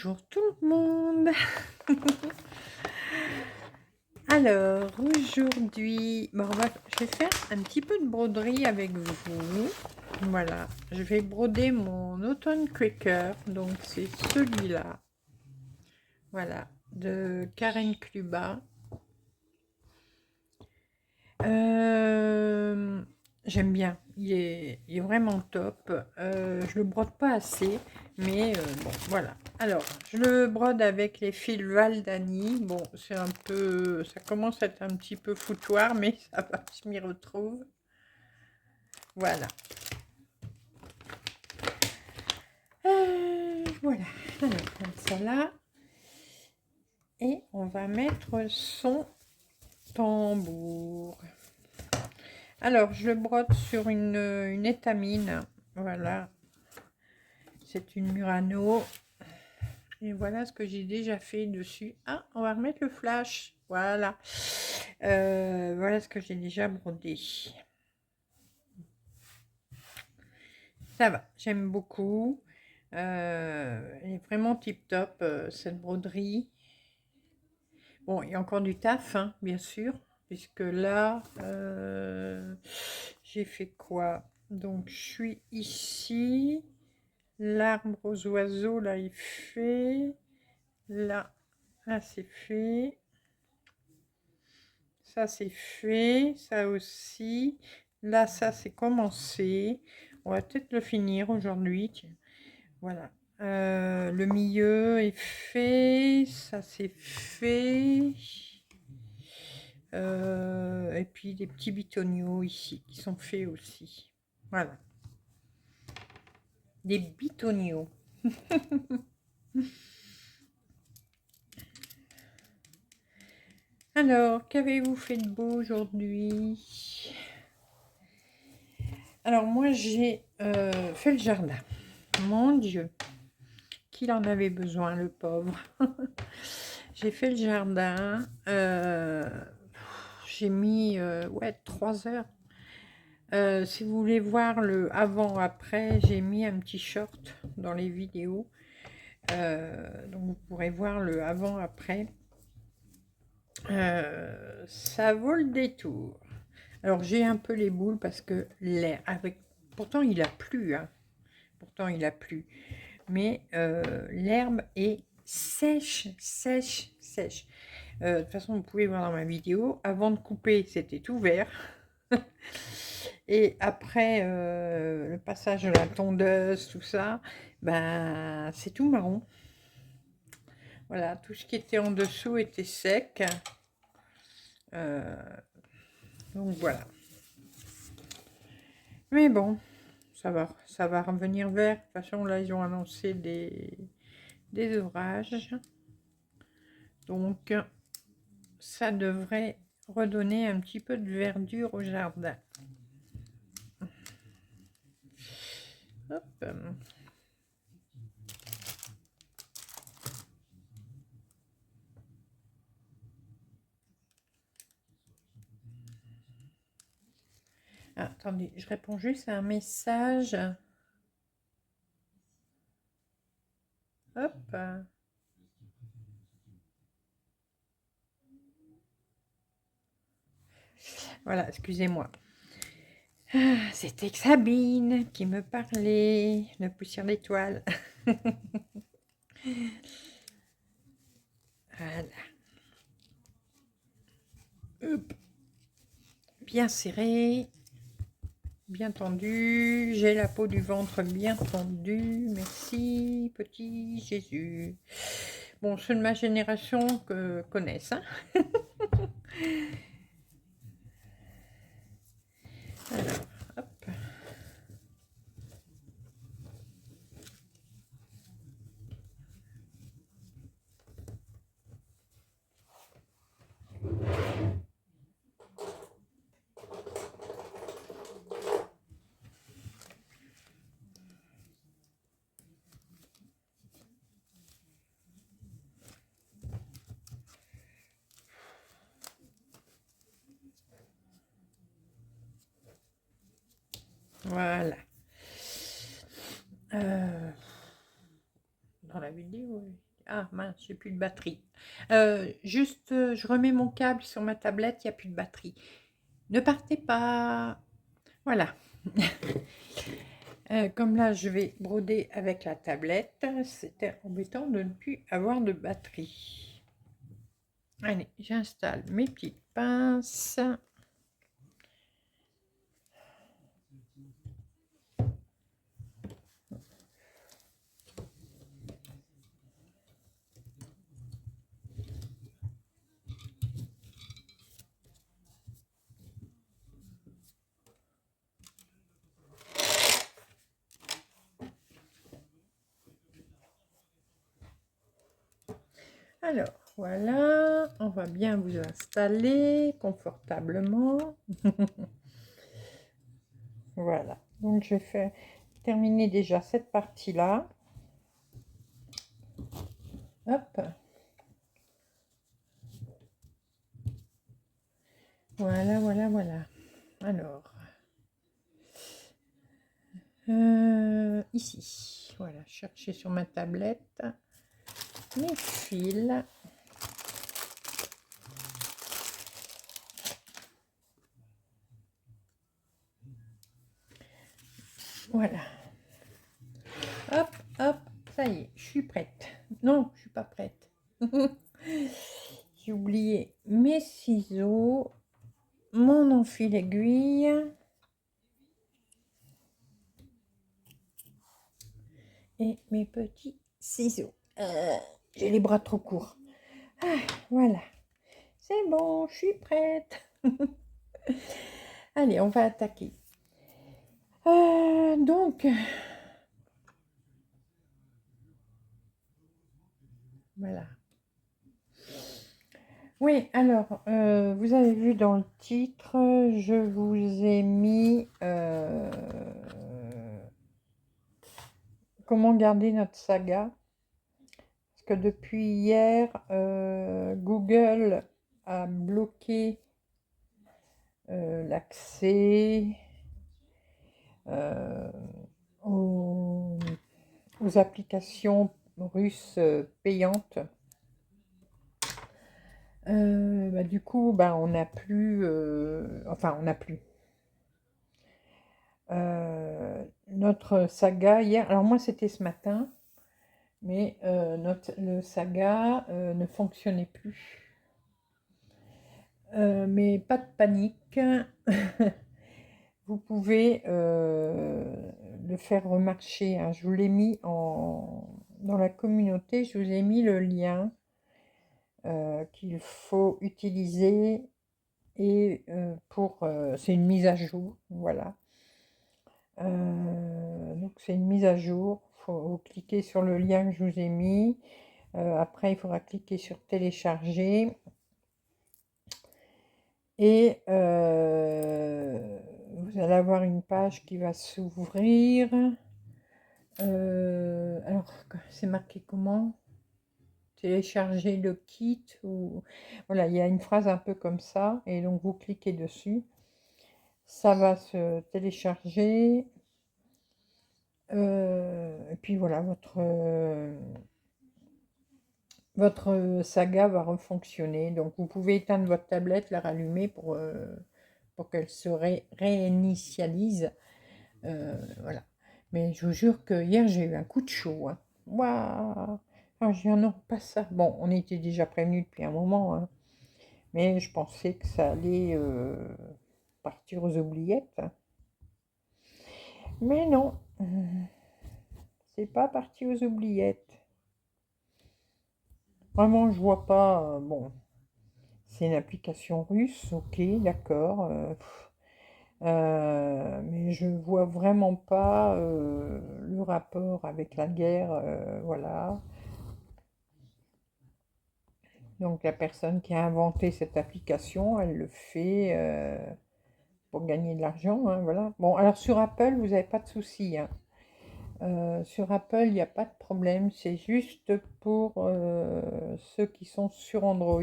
Bonjour tout le monde. Alors aujourd'hui, je vais faire un petit peu de broderie avec vous. Voilà, je vais broder mon automne cracker. Donc c'est celui-là. Voilà, de Karen Kluba. J'aime bien, il est vraiment top. Je le brode pas assez, mais bon, voilà. Alors, je le brode avec les fils Valdani. Bon, c'est un peu, ça commence à être un petit peu foutoir, mais ça va, je m'y retrouve. Voilà. Voilà. Alors, on met ça là. Et on va mettre son tambour. Alors, je le brode sur une étamine. Voilà. C'est une Murano. Et voilà ce que j'ai déjà fait dessus. Ah, on va remettre le flash. Voilà. Voilà ce que j'ai déjà brodé. Ça va, j'aime beaucoup. Elle est vraiment tip top, cette broderie. Bon, il y a encore du taf, hein, bien sûr. Puisque là, j'ai fait quoi? Donc, je suis ici. L'arbre aux oiseaux, là, il fait. Là, c'est fait. Ça, c'est fait. Ça aussi. Là, ça, c'est commencé. On va peut-être le finir aujourd'hui. Voilà. Le milieu est fait. Ça, c'est fait. Et puis, des petits bitoniaux ici qui sont faits aussi. Voilà. Des bitoniaux. Alors, qu'avez-vous fait de beau aujourd'hui? Alors, moi, j'ai fait le jardin. Mon Dieu, qu'il en avait besoin, le pauvre. J'ai fait le jardin. J'ai mis ouais, 3 heures. Si vous voulez voir le avant-après, j'ai mis un petit short dans les vidéos. Donc, vous pourrez voir le avant-après. Ça vaut le détour. Alors j'ai un peu les boules parce que l'air avec, pourtant il a plu, hein. Pourtant il a plu, mais l'herbe est sèche, sèche, sèche. De toute façon, vous pouvez voir dans ma vidéo, avant de couper, c'était tout vert. Et après le passage de la tondeuse, tout ça, ben c'est tout marron. Voilà, tout ce qui était en dessous était sec. Donc voilà. Mais bon, ça va revenir vert. De toute façon, là, ils ont annoncé des orages. Donc, ça devrait redonner un petit peu de verdure au jardin. Hop. Ah, attendez, je réponds juste à un message. Hop. Voilà, excusez-moi. C'était Sabine qui me parlait de poussière d'étoiles. Voilà. Hop. Bien serré. Bien tendu, j'ai la peau du ventre bien tendue, merci petit Jésus. Bon, ceux de ma génération connaissent, hein. Alors, hop. Voilà. Dans la vidéo, Ah mince, j'ai plus de batterie. Juste, je remets mon câble sur ma tablette, il n'y a plus de batterie. Ne partez pas. Voilà. Comme là, je vais broder avec la tablette, c'était embêtant de ne plus avoir de batterie. Allez, j'installe mes petites pinces. Alors, voilà, on va bien vous installer confortablement. Voilà, donc je vais terminer déjà cette partie-là. Hop. Voilà, voilà, voilà. Alors, ici, voilà, chercher sur ma tablette mes fils. Voilà. Hop, hop, ça y est, je suis prête. Non, je suis pas prête. J'ai oublié mes ciseaux, mon enfil aiguille et mes petits ciseaux. J'ai les bras trop courts. Ah, voilà, c'est bon, je suis prête. Allez, on va attaquer. Donc, voilà. Oui, alors, vous avez vu dans le titre, je vous ai mis comment garder notre saga. Parce que depuis hier, Google a bloqué l'accès aux, aux applications russes payantes. Du coup, on n'a plus, enfin, on n'a plus. Notre saga hier, alors moi c'était ce matin, mais le saga ne fonctionnait plus. Mais pas de panique, vous pouvez le faire remarcher, hein. Je vous l'ai mis dans la communauté, je vous ai mis le lien qu'il faut utiliser et c'est une mise à jour, voilà. Donc c'est une mise à jour, il faut cliquer sur le lien que je vous ai mis, après il faudra cliquer sur télécharger et vous allez avoir une page qui va s'ouvrir. Alors c'est marqué comment? Télécharger le kit ou voilà, il y a une phrase un peu comme ça et donc vous cliquez dessus, ça va se télécharger. Et puis voilà, votre saga va refonctionner. Donc vous pouvez éteindre votre tablette, la rallumer pour qu'elle se réinitialise. Voilà. Mais je vous jure que hier j'ai eu un coup de chaud, hein. Waouh! Ah, j'ai un an, pas ça. Bon, on était déjà prévenus depuis un moment, hein, mais je pensais que ça allait partir aux oubliettes. Mais non, c'est pas parti aux oubliettes. Vraiment, je vois pas. Bon, c'est une application russe, ok, d'accord. Mais je vois vraiment pas le rapport avec la guerre, voilà. Donc la personne qui a inventé cette application, elle le fait pour gagner de l'argent, hein, voilà. Bon, alors sur Apple, vous n'avez pas de souci, hein. Sur Apple, il n'y a pas de problème, c'est juste pour ceux qui sont sur Android.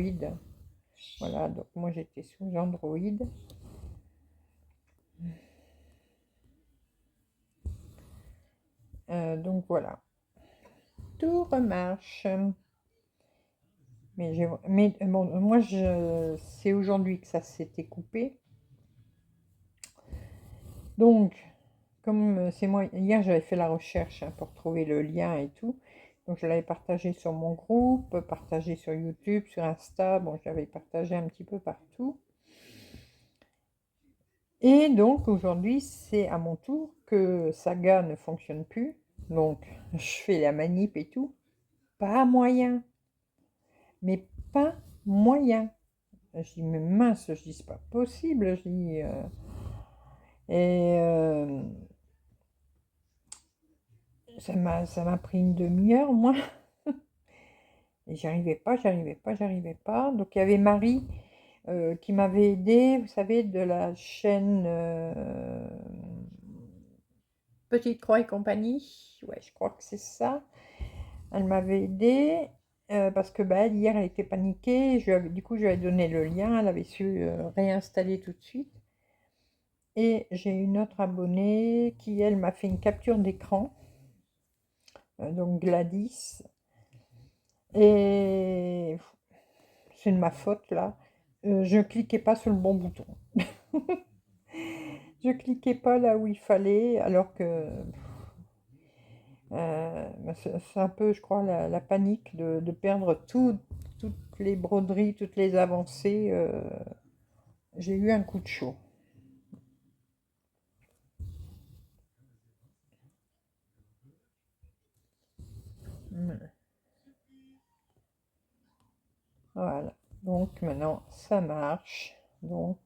Voilà, donc moi j'étais sous Android. Donc voilà, tout remarche. Mais bon, moi, c'est aujourd'hui que ça s'était coupé. Donc, comme c'est moi, hier j'avais fait la recherche hein, pour trouver le lien et tout. Donc je l'avais partagé sur mon groupe, partagé sur YouTube, sur Insta. Bon, j'avais partagé un petit peu partout. Et donc aujourd'hui, c'est à mon tour que Saga ne fonctionne plus. Donc je fais la manip et tout. Pas moyen, mais pas moyen. Je dis, mais mince, je dis, c'est pas possible. Je dis, et ça m'a pris une demi-heure, moi. Et j'arrivais pas. Donc il y avait Marie qui m'avait aidé, vous savez, de la chaîne Petite Croix et compagnie. Ouais, je crois que c'est ça. Elle m'avait aidé parce que bah, hier, elle était paniquée. Du coup, je lui ai donné le lien. Elle avait su réinstaller tout de suite. Et j'ai une autre abonnée qui, elle, m'a fait une capture d'écran. Donc Gladys. Et c'est de ma faute là. Je cliquais pas sur le bon bouton. Je cliquais pas là où il fallait, alors que bah, c'est un peu, je crois, la panique de perdre toutes les broderies, toutes les avancées. J'ai eu un coup de chaud. Mm. Voilà. Donc maintenant, ça marche. Donc,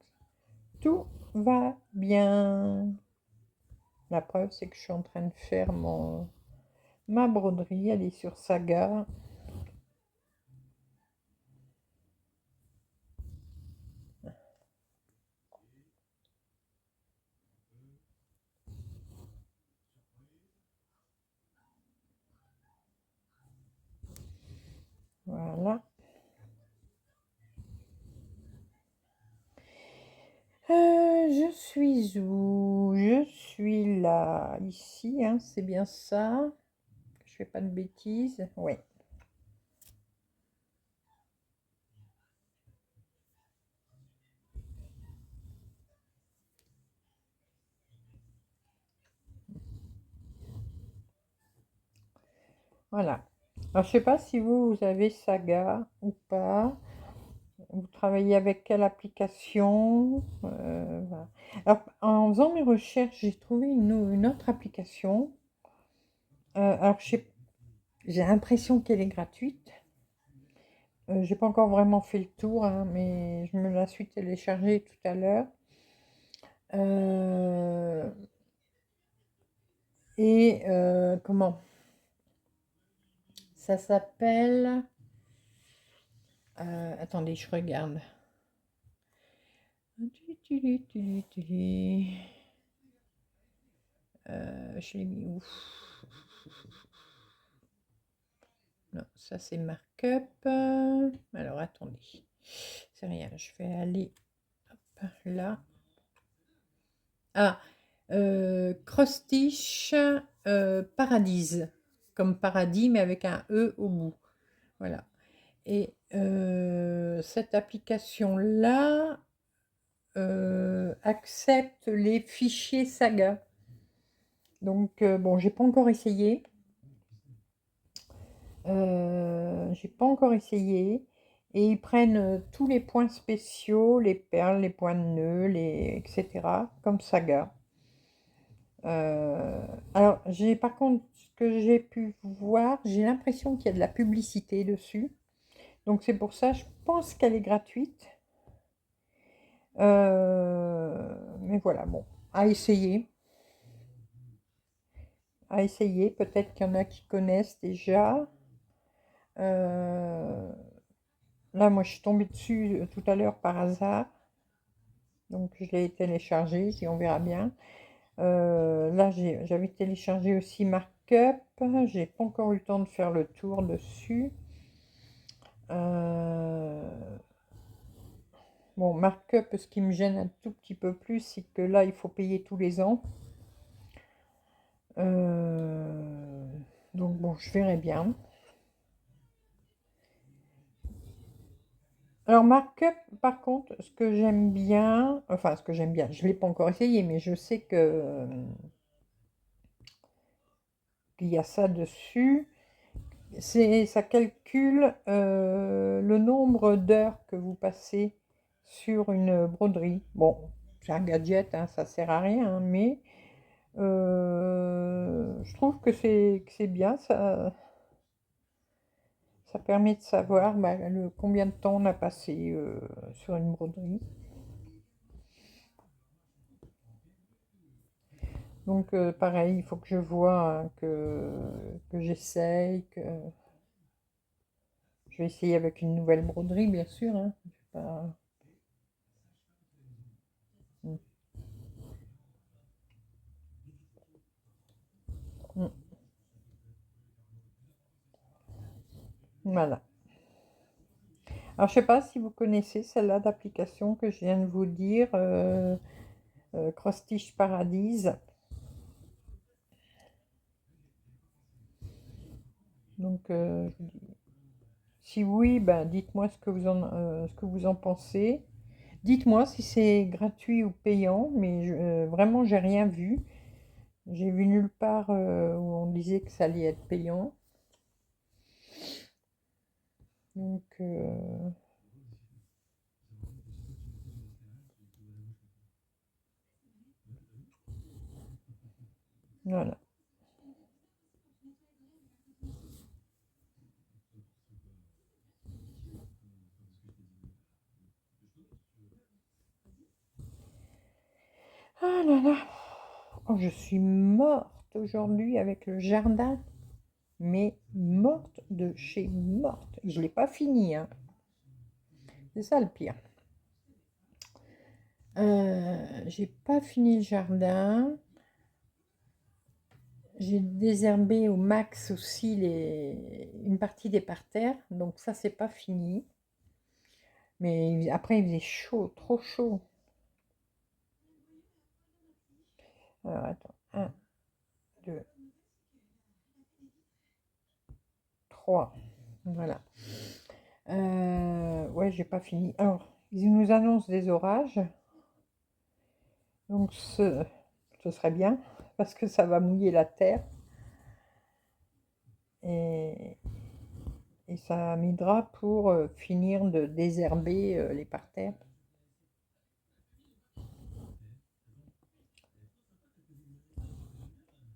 tout va bien. La preuve, c'est que je suis en train de faire ma broderie. Elle est sur Saga. Voilà. Je suis où? Je suis là, ici, hein, c'est bien ça. Je fais pas de bêtises. Oui, voilà. Alors, je sais pas si vous avez Saga ou pas. Vous travaillez avec quelle application? Voilà. Alors, en faisant mes recherches, j'ai trouvé une autre application. Alors, j'ai l'impression qu'elle est gratuite. J'ai pas encore vraiment fait le tour, hein, mais je me la suis téléchargée tout à l'heure. Euh, comment? Ça s'appelle. Attendez, je regarde. Je l'ai mis où? Non, ça c'est markup. Alors attendez. C'est rien, je vais aller hop, là. Ah, cross stitch paradise. Comme paradis, mais avec un E au bout. Voilà. Et cette application-là accepte les fichiers Saga. Donc, bon, j'ai pas encore essayé. J'ai pas encore essayé. Et ils prennent tous les points spéciaux, les perles, les points de nœud, etc. comme Saga. Alors, par contre, ce que j'ai pu voir, j'ai l'impression qu'il y a de la publicité dessus. Donc, c'est pour ça, je pense qu'elle est gratuite. Mais voilà, bon, à essayer. À essayer. Peut-être qu'il y en a qui connaissent déjà. Euh, Là, moi, je suis tombée dessus tout à l'heure par hasard. Donc, je l'ai téléchargé, si on verra bien. Là, j'avais téléchargé aussi Markup. J'ai pas encore eu le temps de faire le tour dessus. Bon, Markup, ce qui me gêne un tout petit peu plus, c'est que là, il faut payer tous les ans. Donc, bon, je verrai bien. Alors, markup, par contre, ce que j'aime bien, enfin, ce que j'aime bien, je ne l'ai pas encore essayé, mais je sais qu'il y a ça dessus. Ça calcule le nombre d'heures que vous passez sur une broderie. Bon, c'est un gadget, hein, ça sert à rien, hein, mais je trouve que c'est bien, ça permet de savoir bah, combien de temps on a passé sur une broderie. Donc pareil, il faut que je vois hein, que j'essaye, que je vais essayer avec une nouvelle broderie, bien sûr. Hein. Je vais pas- Mm, mm. Voilà. Alors, je sais pas si vous connaissez celle-là d'application que je viens de vous dire, Cross Stitch Paradise. Donc, si oui, ben, dites-moi ce que vous en pensez. Dites-moi si c'est gratuit ou payant, mais vraiment, j'ai rien vu. J'ai vu nulle part où on disait que ça allait être payant. Donc, voilà. Ah là là. Oh, je suis morte aujourd'hui avec le jardin, mais morte de chez morte. Je ne l'ai pas fini, hein. C'est ça le pire. J'ai pas fini le jardin. J'ai désherbé au max aussi une partie des parterres. Donc ça, c'est pas fini. Mais après, il faisait chaud, trop chaud. Alors attends. Un, 2, 3. Voilà. Ouais, j'ai pas fini. Alors, ils nous annoncent des orages. Donc ce serait bien. Parce que ça va mouiller la terre. Et, et ça m'aidera pour finir de désherber les parterres.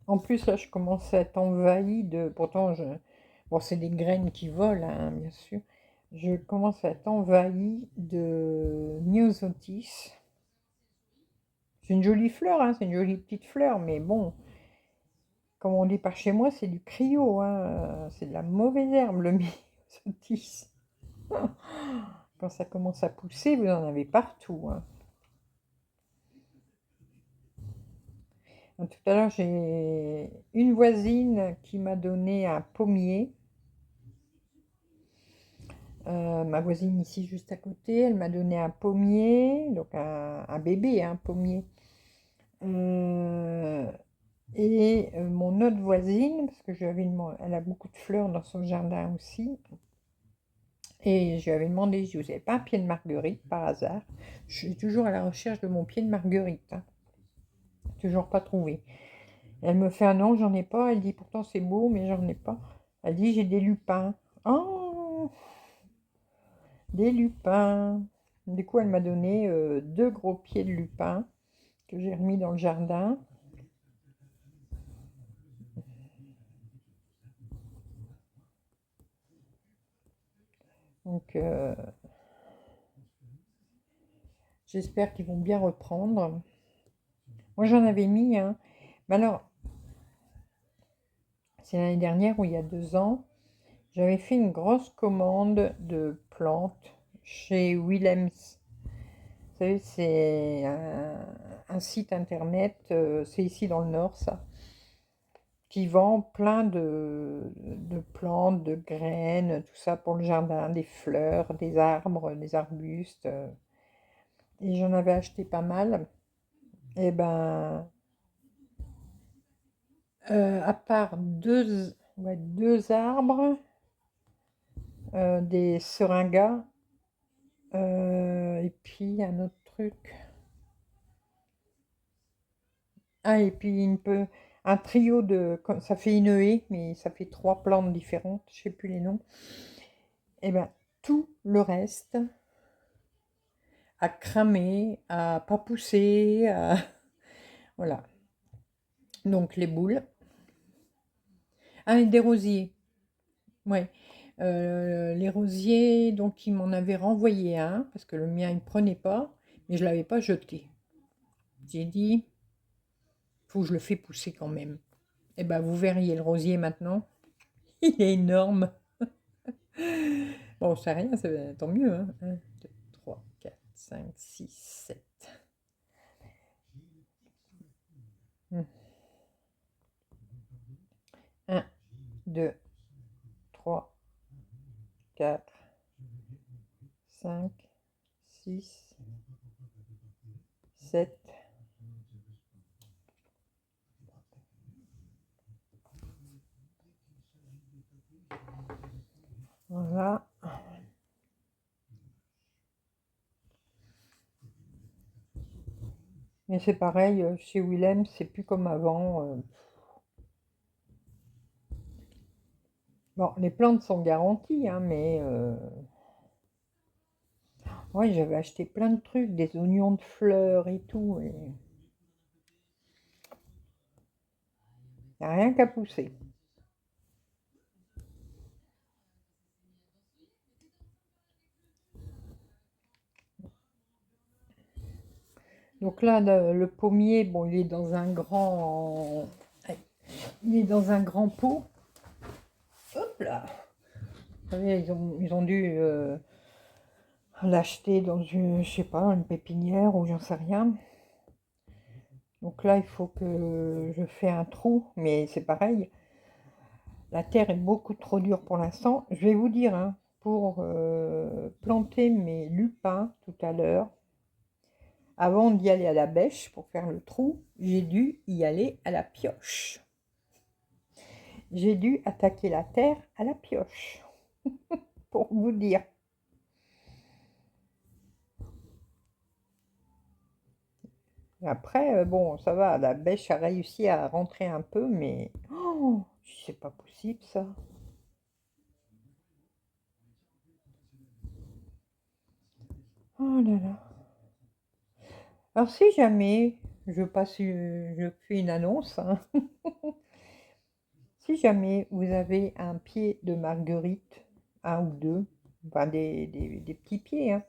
En plus, là, je commence à être envahie de... Pourtant, bon, c'est des graines qui volent, hein, bien sûr. Je commence à être envahie de myosotis. C'est une jolie fleur, hein, c'est une jolie petite fleur, mais bon, comme on dit par chez moi, c'est du cryo, hein, c'est de la mauvaise herbe, le myosotis. Quand ça commence à pousser, vous en avez partout, hein. Tout à l'heure, j'ai une voisine qui m'a donné un pommier. Ma voisine ici juste à côté, elle m'a donné un pommier, donc un bébé, un pommier. Euh, mon autre voisine, parce que elle a beaucoup de fleurs dans son jardin aussi, et je lui avais demandé si vous n'avez pas un pied de marguerite par hasard. Je suis toujours à la recherche de mon pied de marguerite, hein. Toujours pas trouvé. Elle me fait un non, j'en ai pas. Elle dit pourtant c'est beau, mais j'en ai pas. Elle dit j'ai des lupins. Oh, des lupins. Du coup, elle m'a donné deux gros pieds de lupin que j'ai remis dans le jardin. Donc, j'espère qu'ils vont bien reprendre. Moi, j'en avais mis, hein. Mais alors, c'est l'année dernière ou il y a 2 ans, j'avais fait une grosse commande de plantes chez Willems. Vous savez, c'est un site internet, c'est ici dans le Nord, ça, qui vend plein de plantes, de graines, tout ça pour le jardin, des fleurs, des arbres, des arbustes. Et j'en avais acheté pas mal. Et ben, à part ouais, deux arbres, des seringas, Et puis un autre truc. Ah, et puis un trio ça fait une haie, mais ça fait 3 plantes différentes, je sais plus les noms. Et ben tout le reste a cramé, a pas poussé, voilà. Donc les boules. Ah, et des rosiers. Ouais. Les rosiers, donc il m'en avait renvoyé un, parce que le mien il prenait pas, mais je l'avais pas jeté. J'ai dit, faut que je le fais pousser quand même. Et ben vous verriez le rosier maintenant, il est énorme. Bon, c'est rien, tant mieux. Hein. 1, 2, 3, 4, 5, 6, 7. 1, 2, 3, 4, 5, 6, 7. Voilà. Mais c'est pareil, chez Willem, c'est plus comme avant. Bon, les plantes sont garanties, hein, mais ouais, j'avais acheté plein de trucs, des oignons de fleurs et tout, et y a rien qu'à pousser. Donc là, le pommier, bon, il est dans un grand pot. Hop là. Vous savez, ils ont dû l'acheter dans une, je sais pas, une pépinière ou j'en sais rien. Donc là, il faut que je fais un trou, mais c'est pareil. La terre est beaucoup trop dure pour l'instant. Je vais vous dire, hein, pour planter mes lupins tout à l'heure, avant d'y aller à la bêche pour faire le trou, j'ai dû y aller à la pioche. J'ai dû attaquer la terre à la pioche, pour vous dire. Après, bon, ça va, la bêche a réussi à rentrer un peu, mais oh, c'est pas possible ça. Oh là là. Alors si jamais je fais une annonce, hein. Si jamais vous avez un pied de marguerite, un ou deux, enfin des petits pieds, hein,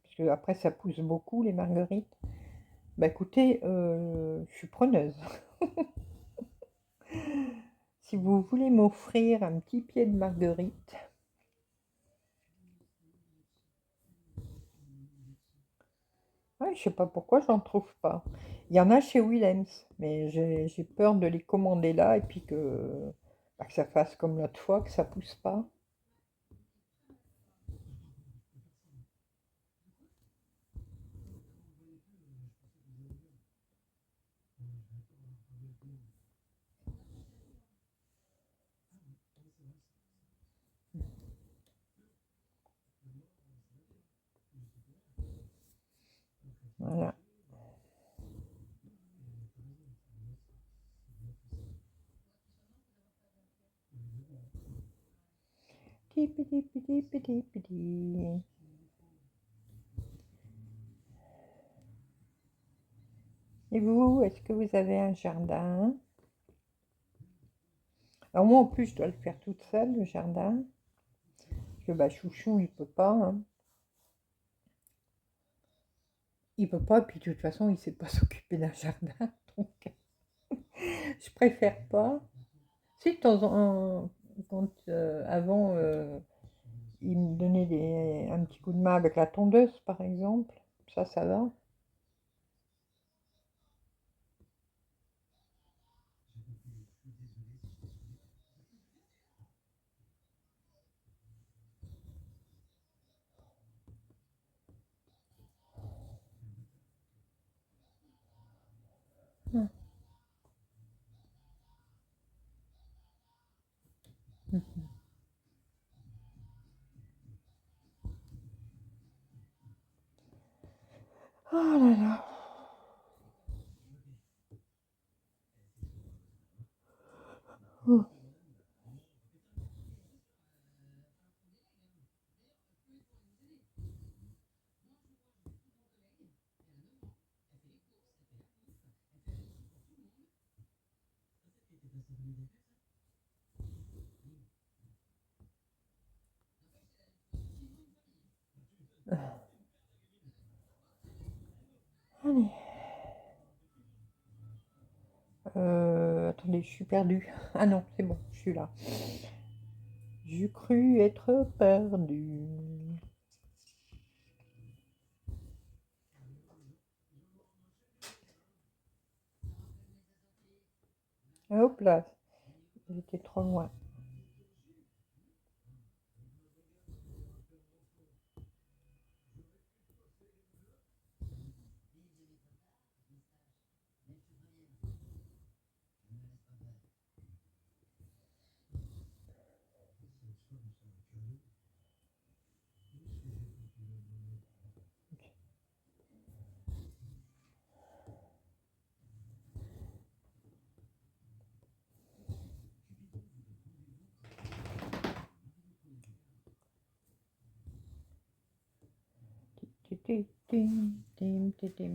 parce que après ça pousse beaucoup les marguerites, bah écoutez, je suis preneuse. Si vous voulez m'offrir un petit pied de marguerite, ouais, je sais pas pourquoi j'en trouve pas. Il y en a chez Willems, mais j'ai peur de les commander là et puis bah, que ça fasse comme l'autre fois, que ça pousse pas. Voilà. Tipidi, pidi, pidi, pidi. Et vous, est-ce que vous avez un jardin? Alors moi en plus je dois le faire toute seule, le jardin. Parce que bah, Chouchou il peut pas, hein. Il peut pas, puis de toute façon il sait pas s'occuper d'un jardin. Donc je préfère pas. Si de temps en temps, quand avant il me donnait un petit coup de main avec la tondeuse par exemple, ça va. Hum, hum. Oh là là. Oh. Allez. Attendez, je suis perdue. Ah non, c'est bon, je suis là. J'ai cru être perdue. Hop là, j'étais trop loin.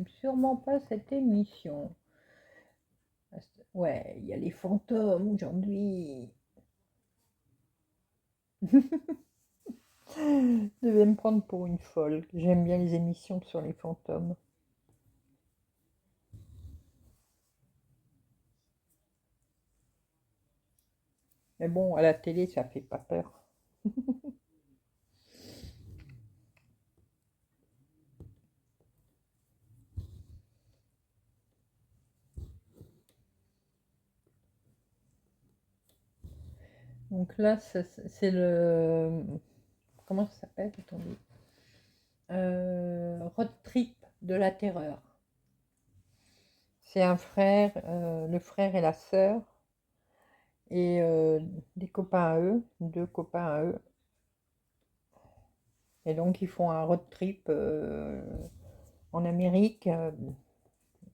Sûrement pas cette émission. Ouais, il y a les fantômes aujourd'hui. Je devais me prendre pour une folle. J'aime bien les émissions sur les fantômes. Mais bon, à la télé, ça fait pas peur. Donc là, c'est le... Comment ça s'appelle? Attendez. Road Trip de la Terreur. C'est un frère, le frère et la sœur, et des copains à eux, deux copains à eux. Et donc ils font un road trip en Amérique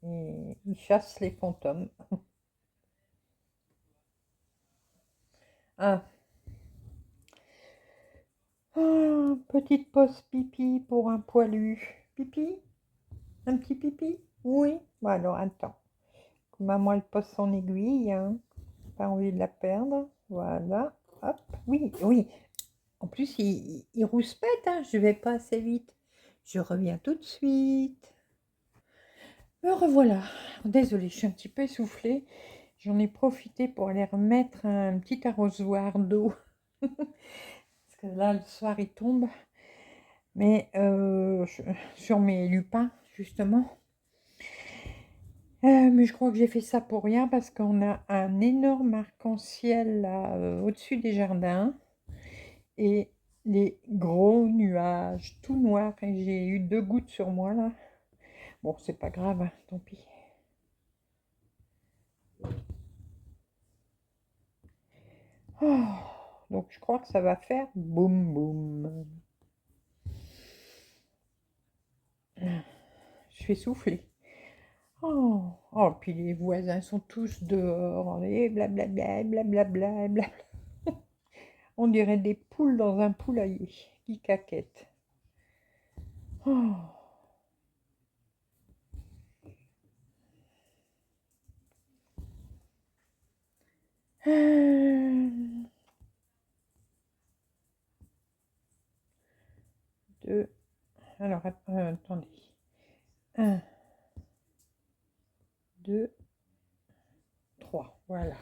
et ils chassent les fantômes. Ah, petite pause pipi pour un poilu. Pipi? Un petit pipi? Oui. Bon alors attends. Maman elle pose son aiguille, hein. Pas envie de la perdre. Voilà. Hop. Oui, oui. En plus, il rouspète, hein. Je vais pas assez vite. Je reviens tout de suite. Me revoilà. Désolée, je suis un petit peu essoufflée. J'en ai profité pour aller remettre un petit arrosoir d'eau. Parce que là, le soir, il tombe. Mais sur mes lupins, justement. Mais je crois que j'ai fait ça pour rien parce qu'on a un énorme arc-en-ciel là au-dessus des jardins. Et les gros nuages tout noirs. Et j'ai eu 2 gouttes sur moi là. Bon, c'est pas grave, hein, tant pis. Oh, donc je crois que ça va faire boum boum. Je suis essoufflée. Oh, oh, puis les voisins sont tous dehors, et blablabla, blablabla, blablabla. On dirait des poules dans un poulailler qui caquettent. Oh. Deux. Alors, attendez. Un, deux, trois. Voilà.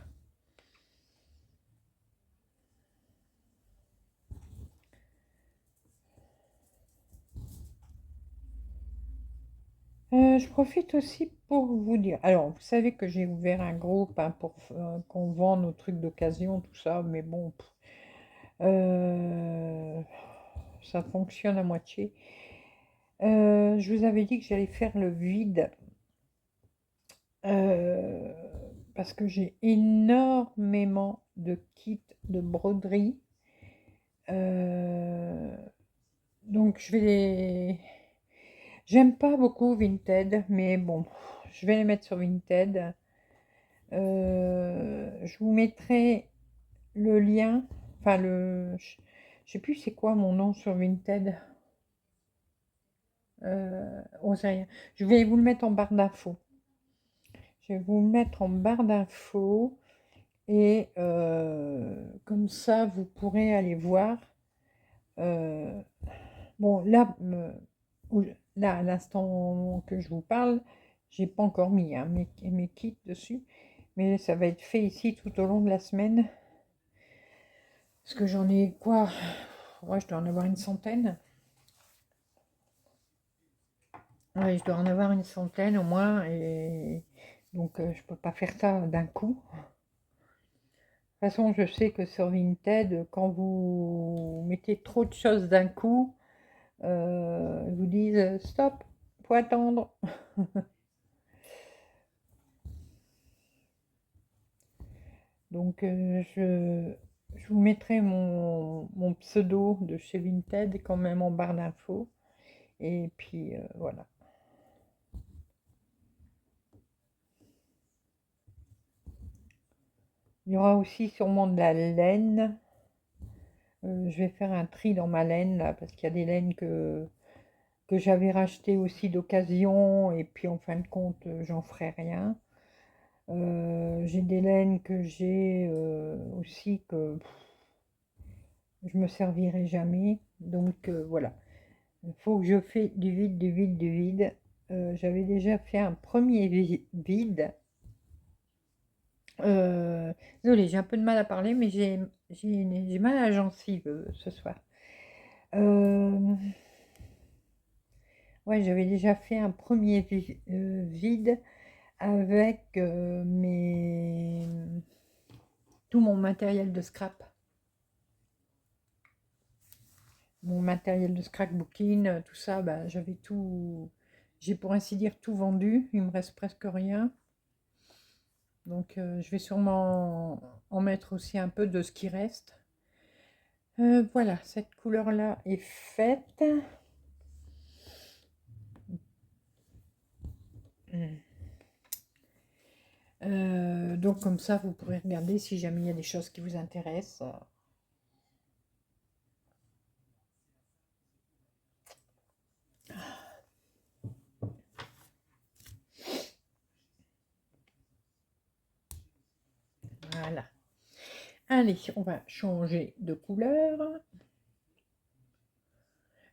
Je profite aussi pour vous dire. Alors, vous savez que j'ai ouvert un groupe hein, pour qu'on vend nos trucs d'occasion, tout ça, mais bon, euh, ça fonctionne à moitié. Je vous avais dit que j'allais faire le vide euh, parce que j'ai énormément de kits de broderie. Euh, donc J'aime pas beaucoup Vinted, mais bon, je vais les mettre sur Vinted. Je vous mettrai le lien, enfin je sais plus c'est quoi mon nom sur Vinted. Oseria. Je vais vous le mettre en barre d'infos. Je vais vous le mettre en barre d'infos et comme ça vous pourrez aller voir. Euh, bon là, là à l'instant que je vous parle, j'ai pas encore mis hein, mes kits dessus, mais ça va être fait ici tout au long de la semaine. Parce que j'en ai quoi? Ouais, je dois en avoir une centaine. Ouais, je dois en avoir une centaine au moins. Et donc, je peux pas faire ça d'un coup. De toute façon, je sais que sur Vinted, quand vous mettez trop de choses d'un coup, ils vous disent stop, faut attendre. Donc, je vous mettrai mon pseudo de chez Vinted quand même en barre d'infos. Et puis, voilà. Il y aura aussi sûrement de la laine. Je vais faire un tri dans ma laine là, parce qu'il y a des laines que j'avais rachetées aussi d'occasion, et puis en fin de compte, j'en ferai rien. J'ai des laines que j'ai aussi que je me servirai jamais. Donc voilà. Il faut que je fais du vide, du vide, du vide. J'avais déjà fait un premier vide. Désolée, j'ai un peu de mal à parler, mais j'ai mal à la gencive ce soir. Euh, ouais, j'avais déjà fait un premier vide avec tout mon matériel de scrap. Mon matériel de scrapbooking, tout ça, bah, j'avais tout. J'ai pour ainsi dire tout vendu. Il me reste presque rien. Donc je vais sûrement en mettre aussi un peu de ce qui reste. Voilà, cette couleur-là est faite. Donc comme ça, vous pourrez regarder si jamais il y a des choses qui vous intéressent. Voilà. Allez, on va changer de couleur.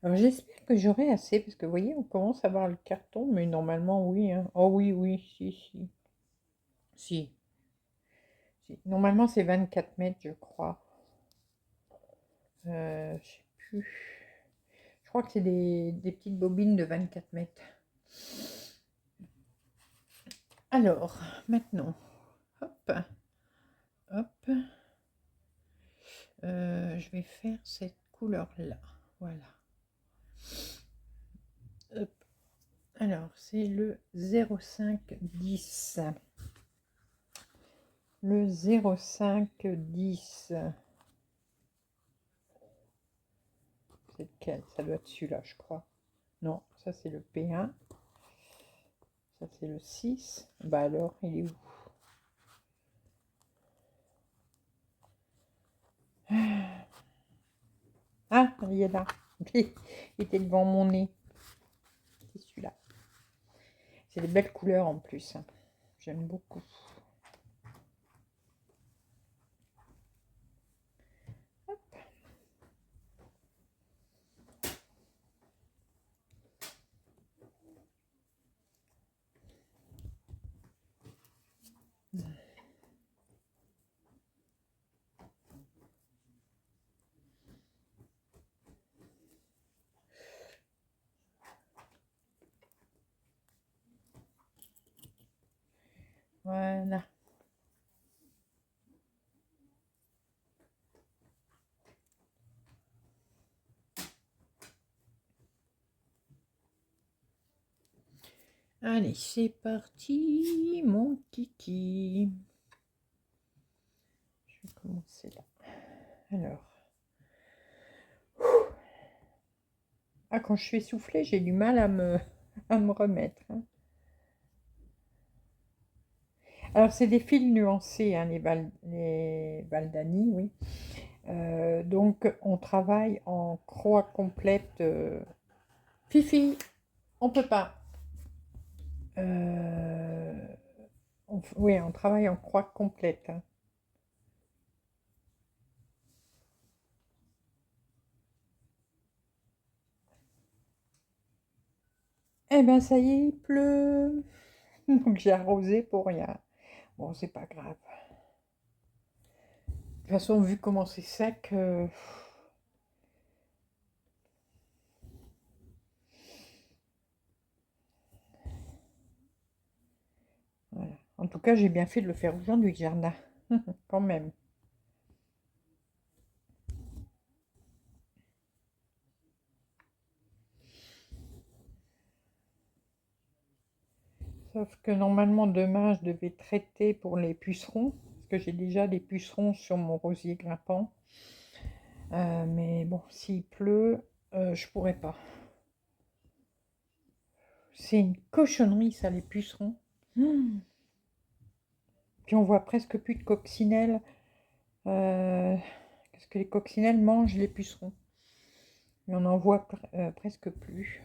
Alors j'espère que j'aurai assez, parce que vous voyez, on commence à voir le carton, mais normalement oui. Hein. Oh oui, oui, si, si. Si. Si. Normalement c'est 24 mètres, je crois. Je sais plus. Je crois que c'est des petites bobines de 24 mètres. Alors, maintenant, hop, hop, je vais faire cette couleur-là. Voilà. Hop. Alors, c'est le 0510. Le 0510. C'est lequel? Ça doit être celui-là, je crois. Non, ça c'est le P1. Ça c'est le 6. Bah alors, il est où? Ah, il est là. Il était devant mon nez. C'est celui-là. C'est des belles couleurs en plus. J'aime beaucoup. Hop. Voilà. Allez, c'est parti, mon kiki. Je vais commencer là. Alors. Ah, quand je suis essoufflée, j'ai du mal à me à me remettre, hein. Alors, c'est des fils nuancés, hein, les Valdani, oui. Donc, on travaille en croix complète. Fifi, on peut pas. Euh, oui, on travaille en croix complète, hein. Eh ben, ça y est, il pleut. Donc, j'ai arrosé pour rien. Bon, c'est pas grave. De toute façon, vu comment c'est sec, voilà. En tout cas, j'ai bien fait de le faire aujourd'hui, le jardin. Quand même. Sauf que normalement, demain, je devais traiter pour les pucerons. Parce que j'ai déjà des pucerons sur mon rosier grimpant. Mais bon, s'il pleut, je pourrais pas. C'est une cochonnerie, ça, les pucerons. Mmh. Puis on voit presque plus de coccinelles. Parce que les coccinelles mangent les pucerons. Mais on en voit presque plus.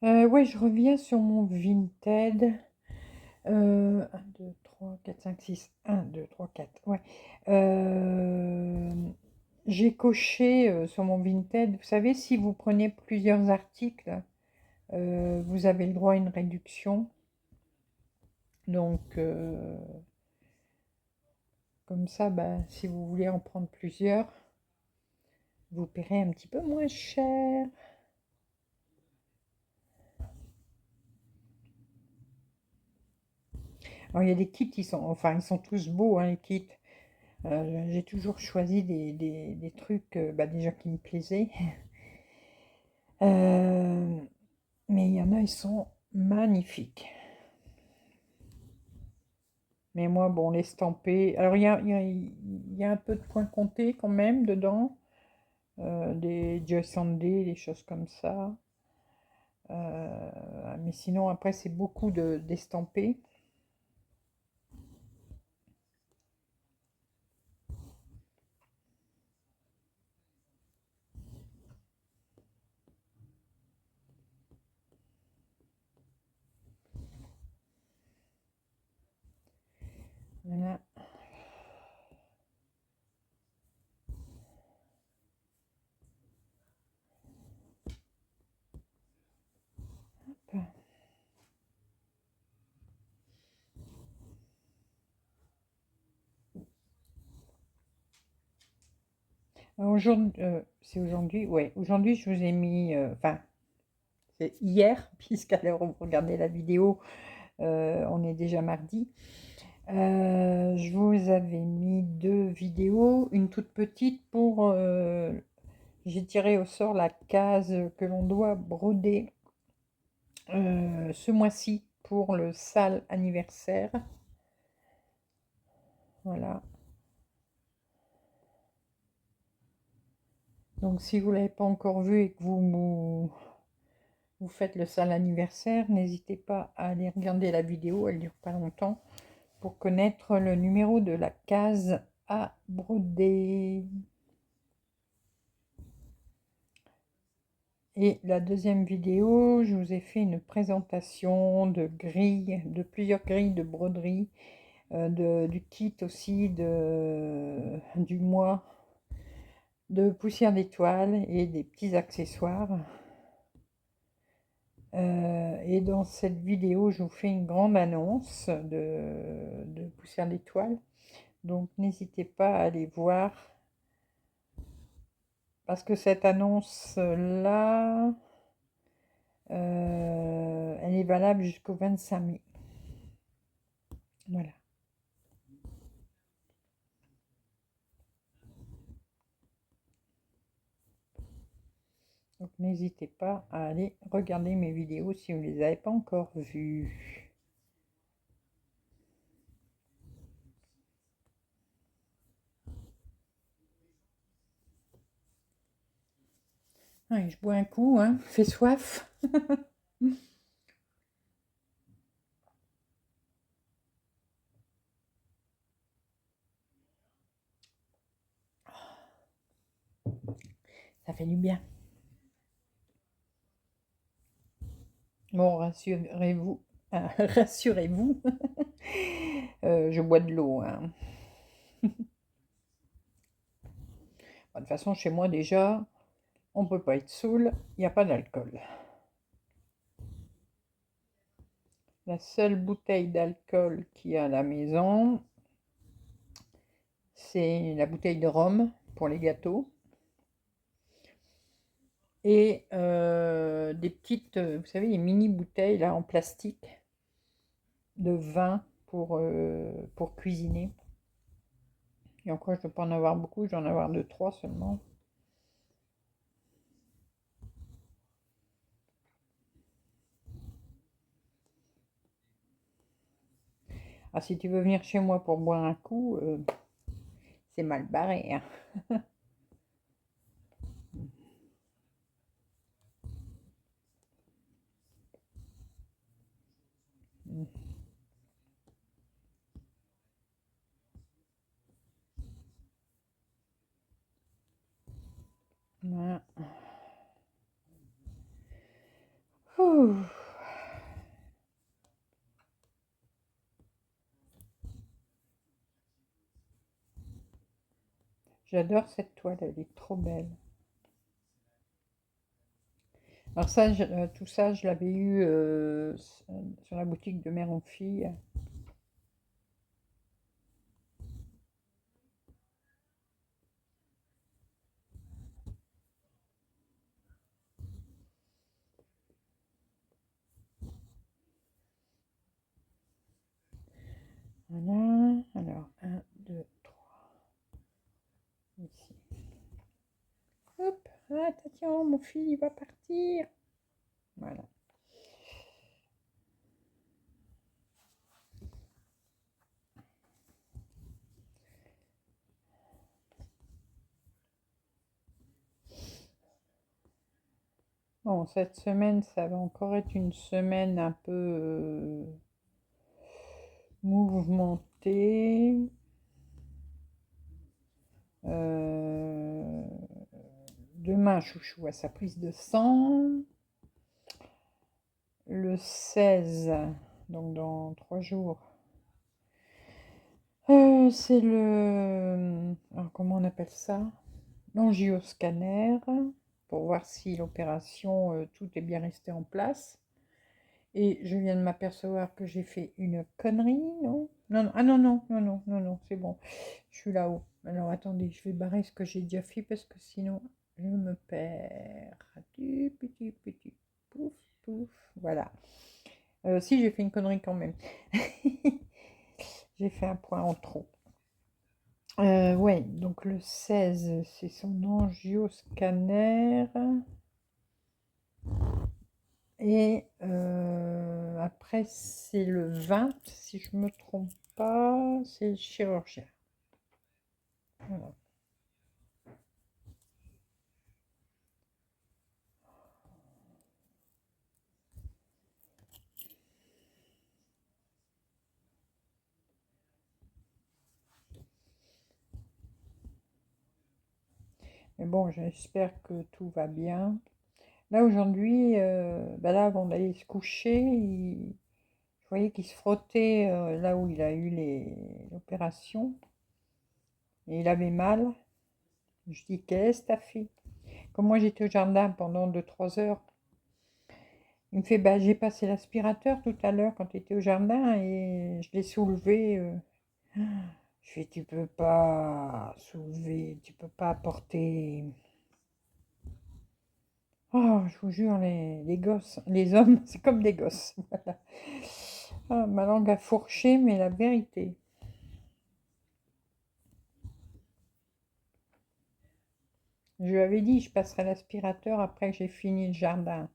Ouais, je reviens sur mon Vinted. 1, 2, 3, 4, 5, 6. 1, 2, 3, 4. Ouais. Euh, j'ai coché sur mon Vinted. Vous savez, si vous prenez plusieurs articles, vous avez le droit à une réduction. Donc, comme ça, bah, si vous voulez en prendre plusieurs, vous paierez un petit peu moins cher. Alors, il y a des kits, ils sont tous beaux, hein, les kits. J'ai toujours choisi des trucs bah, déjà qui me plaisaient. Euh, mais il y en a, ils sont magnifiques. Mais moi, bon, l'estampé. Alors, il y a un peu de points comptés quand même dedans. Des Joy Sunday, des choses comme ça. Mais sinon, après, c'est beaucoup d'estampés. Voilà. Aujourd'hui, c'est aujourd'hui, ouais. Aujourd'hui, je vous ai mis, enfin, c'est hier, puisqu'à l'heure où vous regardez la vidéo, on est déjà mardi. Je vous avais mis 2 vidéos, une toute petite pour, j'ai tiré au sort la case que l'on doit broder ce mois-ci pour le sale anniversaire. Voilà. Donc si vous ne l'avez pas encore vu et que vous faites le sale anniversaire, n'hésitez pas à aller regarder la vidéo, elle dure pas longtemps, pour connaître le numéro de la case à broder. Et la deuxième vidéo, je vous ai fait une présentation de grilles, de plusieurs grilles de broderie, du kit aussi du mois de poussière d'étoiles et des petits accessoires. Et dans cette vidéo, je vous fais une grande annonce de poussière d'étoiles. Donc n'hésitez pas à aller voir. Parce que cette annonce-là, Elle est valable jusqu'au 25 mai. Voilà. Donc n'hésitez pas à aller regarder mes vidéos si vous ne les avez pas encore vues. Ouais, je bois un coup, hein, fait soif. Ça fait du bien. Bon, rassurez-vous, rassurez-vous, je bois de l'eau, hein. De toute façon, chez moi déjà, on ne peut pas être saoul, il n'y a pas d'alcool. La seule bouteille d'alcool qu'il y a à la maison, c'est la bouteille de rhum pour les gâteaux. Et des petites, vous savez, les mini bouteilles là en plastique de vin pour cuisiner. Et encore, je ne peux pas en avoir beaucoup, je dois en avoir 2-3 seulement. Ah, si tu veux venir chez moi pour boire un coup, c'est mal barré, hein. Voilà. Ouh. J'adore cette toile, elle est trop belle. Alors ça, tout ça, je l'avais eu sur la boutique de Mère en Fille. Voilà, alors 1, 2, 3, ici. Hop, attention, mon fil, il va partir. Voilà. Bon, cette semaine, ça va encore être une semaine un peu mouvementée. Demain, Chouchou a sa prise de sang. Le 16, donc dans 3 jours, c'est le... alors, comment on appelle ça? L'angioscanner, pour voir si l'opération, tout est bien resté en place. Et je viens de m'apercevoir que j'ai fait une connerie, non? Non, non, ah non, non, non, non, non, non, c'est bon. Je suis là-haut. Alors attendez, je vais barrer ce que j'ai déjà fait parce que sinon je me perds. Du petit, petit, pouf, pouf, voilà. Si, j'ai fait une connerie quand même. J'ai fait un point en trop. Ouais, donc le 16, c'est son angioscanner. Et après, c'est le 20, si je me trompe pas, c'est le chirurgien. Voilà. Mais bon, j'espère que tout va bien. Là, aujourd'hui, bah là, avant d'aller se coucher, je voyais qu'il se frottait là où il a eu l'opération. Et il avait mal. Je dis, qu'est-ce que t'as fait? Comme moi, j'étais au jardin pendant 2-3 heures. Il me fait, bah, j'ai passé l'aspirateur tout à l'heure quand tu étais au jardin et je l'ai soulevé. Je fais, tu peux pas soulever, tu peux pas porter. Oh, je vous jure, les gosses, les hommes, c'est comme des gosses. Voilà. Ah, ma langue a fourché, mais la vérité. Je lui avais dit, je passerai l'aspirateur après que j'ai fini le jardin.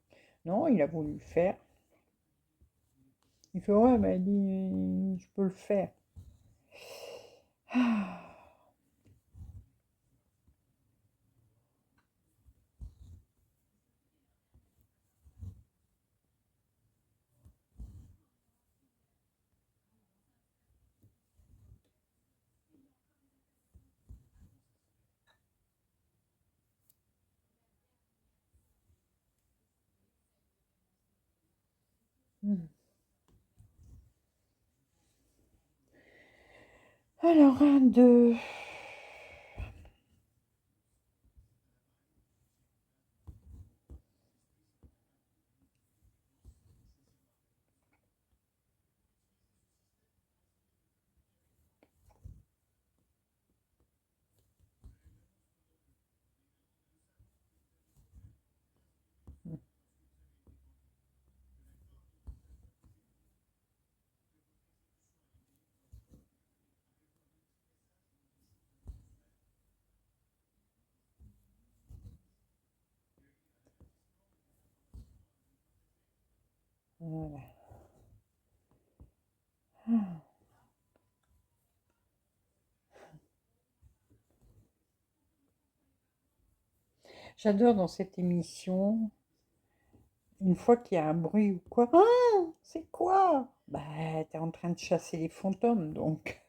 Non, il a voulu le faire. Il fait, ouais, bah, il dit, je peux le faire. Ah, hmm. Alors, un, deux. Voilà. Ah. J'adore dans cette émission, une fois qu'il y a un bruit ou quoi. Ah, c'est quoi? Bah, t'es en train de chasser les fantômes, donc.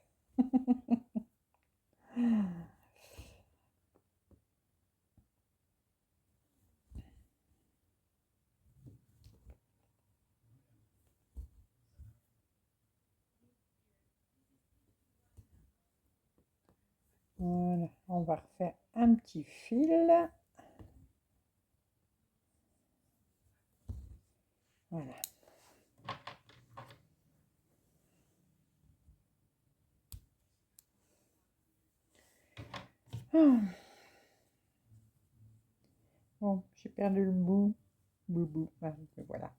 Voilà, on va refaire un petit fil. Voilà. Ah, bon, j'ai perdu le bout. Boubou. Ah, voilà.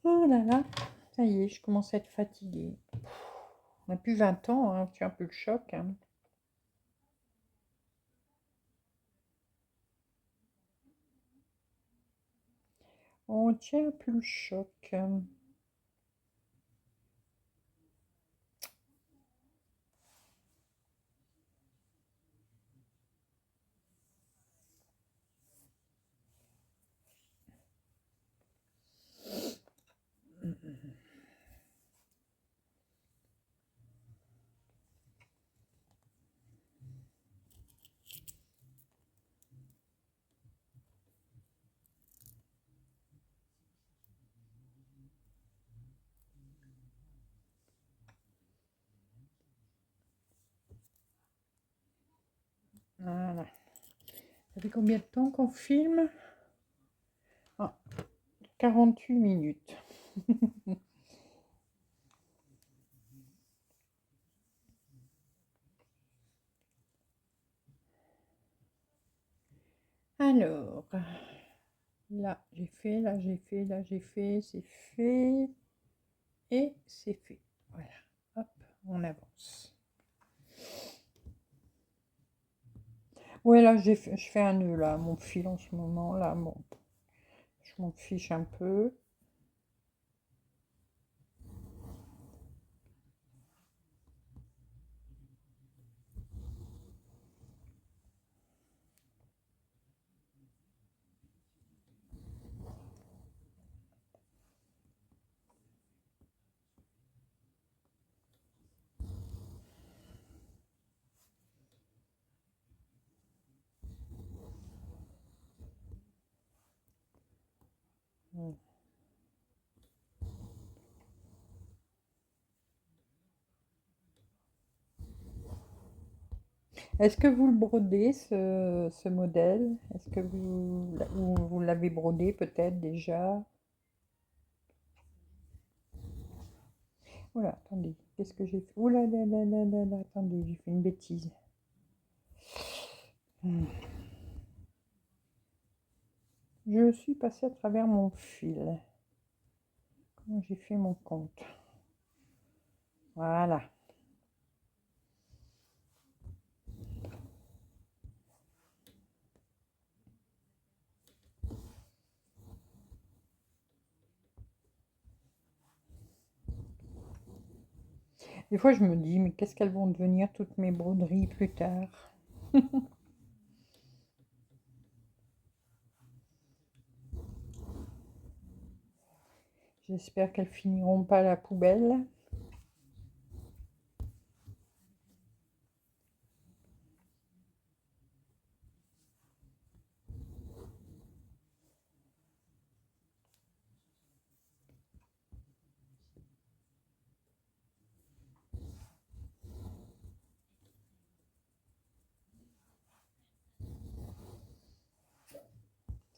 Oh là là, ça y est, je commence à être fatiguée. On n'a plus 20 ans, hein, c'est un peu le choc, hein. On tient un peu le choc. Voilà. Ça fait combien de temps qu'on filme? Ah, 48 minutes. Alors, là j'ai fait, là j'ai fait, là j'ai fait, c'est fait et c'est fait. Voilà, hop, on avance. Ouais, là je fais un nœud là, mon fil en ce moment là, bon, je m'en fiche un peu. Est-ce que vous le brodez ce modèle? Est-ce que vous l'avez brodé peut-être déjà? Oula, attendez, qu'est-ce que j'ai fait? Oula, là, là, là, là, là, attendez, j'ai fait une bêtise. Je suis passée à travers mon fil. Comment j'ai fait mon compte? Voilà. Des fois, je me dis, mais qu'est-ce qu'elles vont devenir toutes mes broderies plus tard? J'espère qu'elles finiront pas à la poubelle.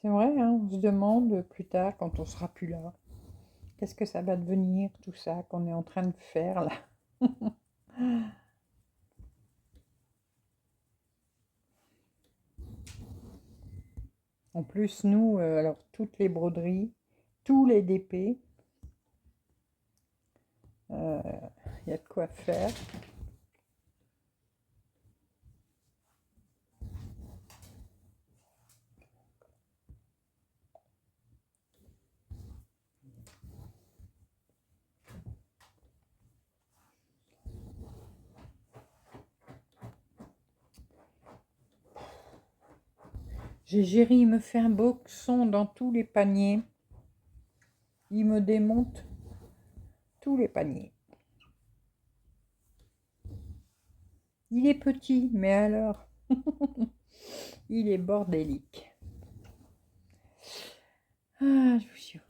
C'est vrai, hein, on se demande plus tard, quand on sera plus là, qu'est-ce que ça va devenir, tout ça qu'on est en train de faire là. En plus, nous, alors toutes les broderies, tous les DP, il y a de quoi faire. Géry, il me fait un boxon dans tous les paniers. Il me démonte tous les paniers. Il est petit, mais alors, il est bordélique. Ah, je vous jure.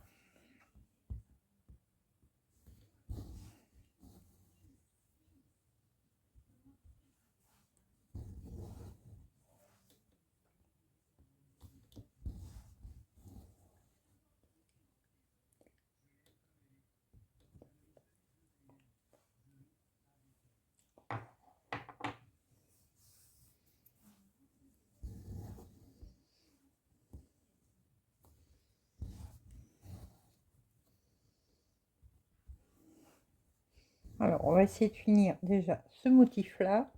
Alors, on va essayer de finir déjà ce motif-là.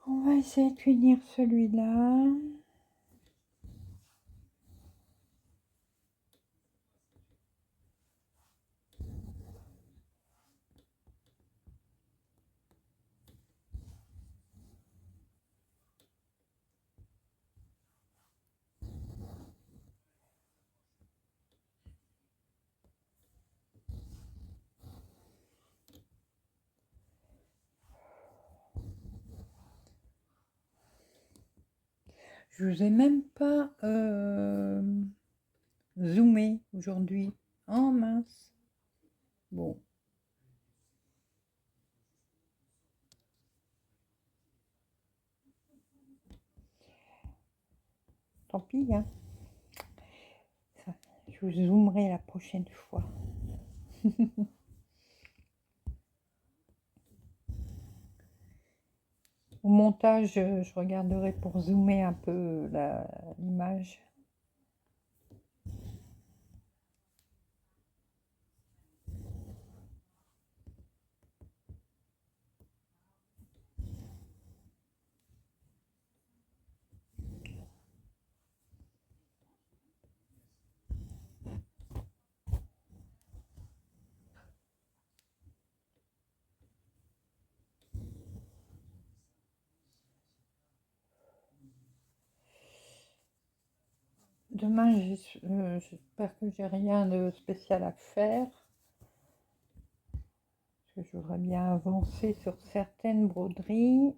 On va essayer de finir celui-là. Je vous ai même pas zoomé aujourd'hui. Oh mince. Bon, tant pis, hein. Ça, je vous zoomerai la prochaine fois. Au montage, je regarderai pour zoomer un peu l'image. Demain, j'espère que j'ai rien de spécial à faire. Parce que je voudrais bien avancer sur certaines broderies.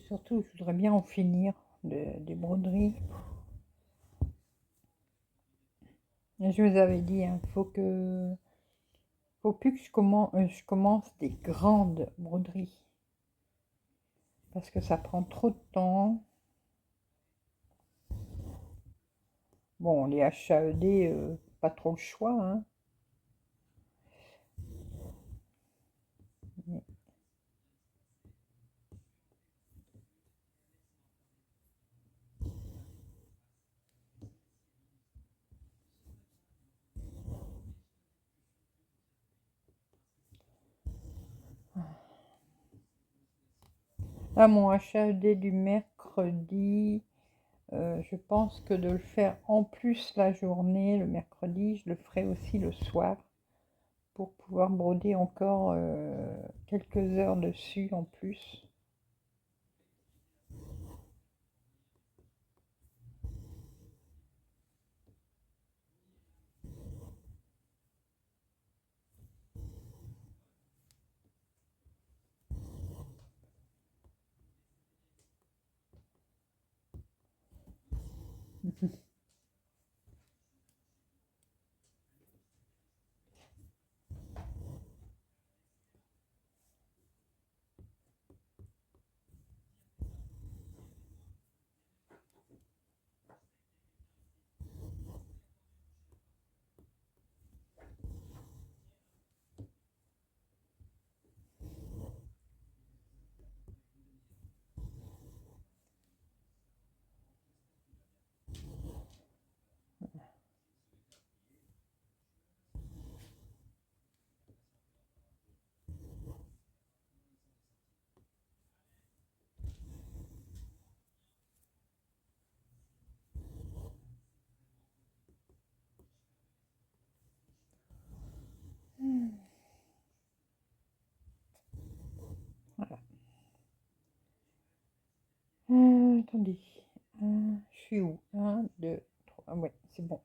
Surtout, je voudrais bien en finir des broderies. Et je vous avais dit, il faut que Faut plus que je commence des grandes broderies. Parce que ça prend trop de temps. Bon, les HAED, pas trop le choix, hein. Là, mon HAED du mercredi, je pense que de le faire en plus la journée, le mercredi, je le ferai aussi le soir pour pouvoir broder encore quelques heures dessus en plus. Voilà. Attendez. Je suis où? 1, 2, 3. Ouais, c'est bon.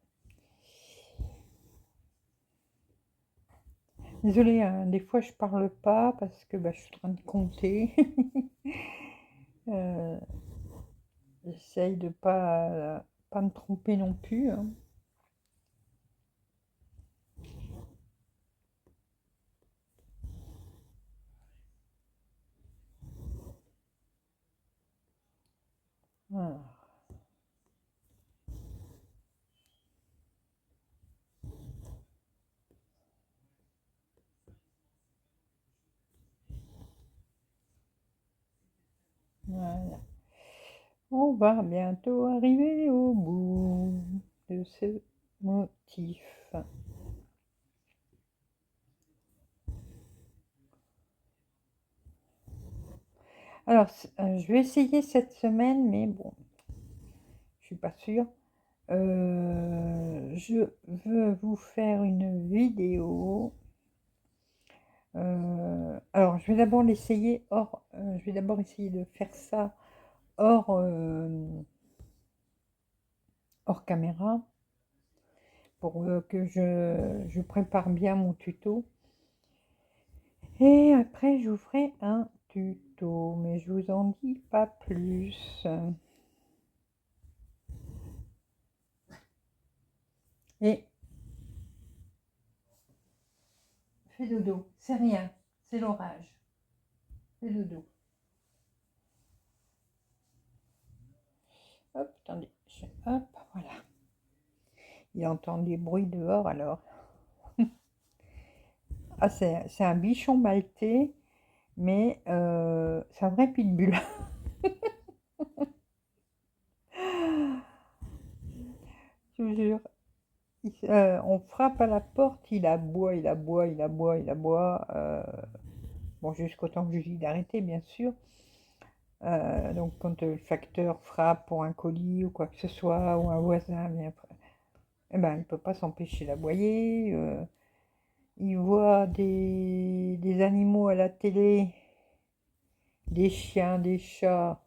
Désolée, hein, des fois je parle pas parce que bah, je suis en train de compter. Euh, J'essaye de pas me tromper non plus, hein. Voilà. Voilà. On va bientôt arriver au bout de ce motif. Alors, je vais essayer cette semaine, mais bon, je suis pas sûre. Je veux vous faire une vidéo. Alors, je vais d'abord essayer de faire ça hors, hors caméra pour que je prépare bien mon tuto. Et après, je vous ferai un tuto, mais je vous en dis pas plus. Et fais dodo, c'est rien, c'est l'orage. Fais dodo. Hop, attendez, hop, voilà. Il entend des bruits dehors alors. Ah, c'est un bichon maltais, mais c'est un vrai pitbull. Je vous jure. On frappe à la porte, il aboie, il aboie, il aboie, il aboie. Bon, jusqu'au temps que je lui dis d'arrêter, bien sûr. Donc, quand le facteur frappe pour un colis ou quoi que ce soit, ou un voisin vient après, eh ben, il ne peut pas s'empêcher d'aboyer. Il voit des animaux à la télé, des chiens, des chats.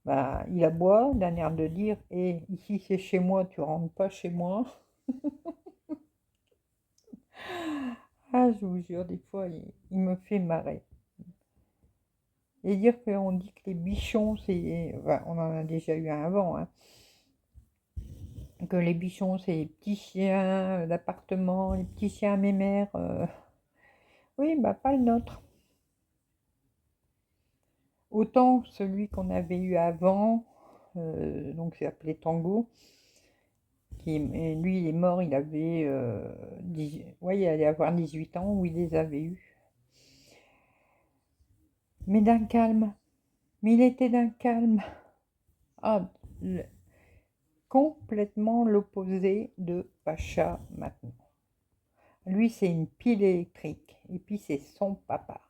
Bah, il aboie, d'un air de dire, et ici c'est chez moi, tu rentres pas chez moi. Ah, je vous jure, des fois, il me fait marrer. Et dire qu'on dit que les bichons, c'est... Enfin, on en a déjà eu un avant, hein. que les bichons, c'est les petits chiens d'appartement, les petits chiens à mémère. Oui, bah pas le nôtre. Autant celui qu'on avait eu avant, donc c'est appelé Tango, et lui il est mort, il avait ouais, il allait avoir 18 ans où il les avait eus. Mais d'un calme, mais il était d'un calme. Ah, complètement l'opposé de Pacha maintenant. Lui, c'est une pile électrique. Et puis, c'est son papa.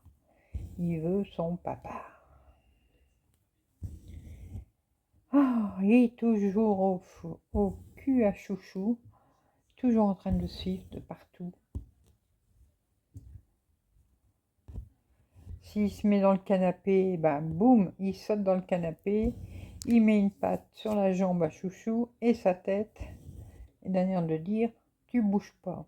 Il veut son papa. Ah, il est toujours au cul à chouchou. Toujours en train de le suivre de partout. S'il se met dans le canapé, ben boum, il saute dans le canapé. Il met une patte sur la jambe à chouchou et sa tête. Et d'ailleurs de dire, tu bouges pas.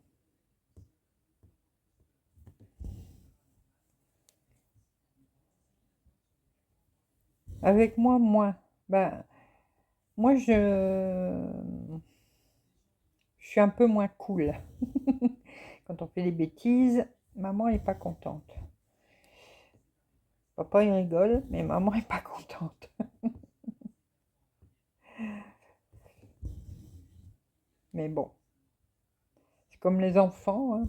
Avec moi, moins. Ben, moi, je suis un peu moins cool. Quand on fait des bêtises, maman n'est pas contente. Papa, il rigole, mais maman n'est pas contente. Mais bon, c'est comme les enfants, hein.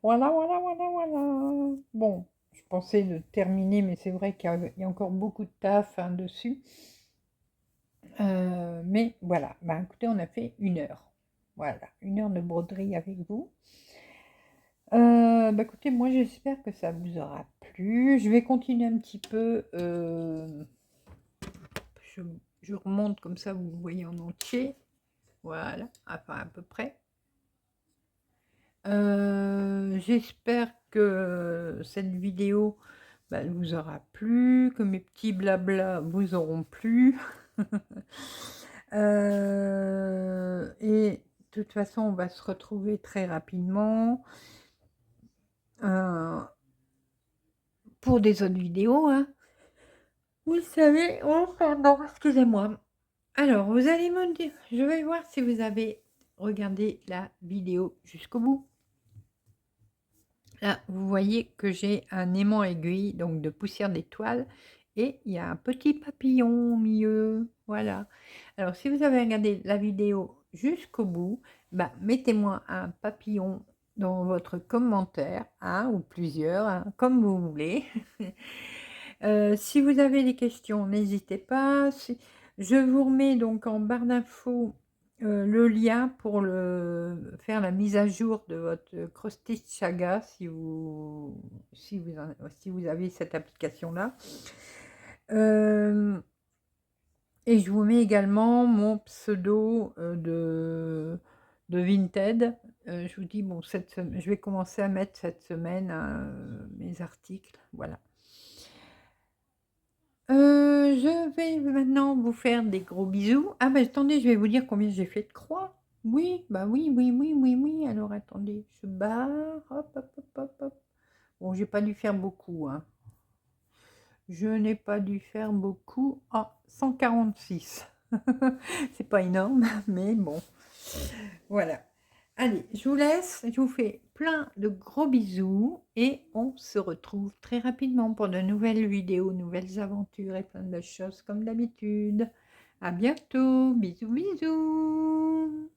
Voilà, voilà, voilà, voilà. Bon, je pensais de terminer, mais c'est vrai qu'il y a encore beaucoup de taf hein, dessus. Mais voilà, bah, écoutez, on a fait 1 heure. Voilà, 1 heure de broderie avec vous. Bah, écoutez, moi j'espère que ça vous aura plu. Je vais continuer un petit peu. Je, je remonte comme ça, vous voyez en entier. Voilà, enfin à peu près. J'espère que cette vidéo bah, vous aura plu, que mes petits blabla vous auront plu. Et de toute façon, on va se retrouver très rapidement pour des autres vidéos. Hein. Vous le savez, oh pardon, excusez-moi. Alors, vous allez me dire, je vais voir si vous avez regardé la vidéo jusqu'au bout. Là, vous voyez que j'ai un aimant aiguille, donc de poussière d'étoile, et il y a un petit papillon au milieu. Voilà. Alors, si vous avez regardé la vidéo jusqu'au bout, bah, mettez-moi un papillon dans votre commentaire, un ou plusieurs, hein, comme vous voulez. Si vous avez des questions, n'hésitez pas. Je vous remets donc en barre d'infos le lien pour faire la mise à jour de votre Cross-Stitch Saga si vous avez cette application-là. Et je vous mets également mon pseudo de Vinted. Je vous dis, bon, je vais commencer à mettre cette semaine mes articles. Voilà. Je vais maintenant vous faire des gros bisous. Ah, bah attendez, je vais vous dire combien j'ai fait de croix. Oui, bah oui, oui, oui, oui, oui. Alors attendez, je barre. Hop, hop, hop, hop, hop. Bon, j'ai pas dû faire beaucoup, hein. Je n'ai pas dû faire beaucoup. Ah, 146. C'est pas énorme, mais bon. Voilà. Allez, je vous laisse. Je vous fais plein de gros bisous et on se retrouve très rapidement pour de nouvelles vidéos, nouvelles aventures et plein de choses comme d'habitude. À bientôt. Bisous, bisous.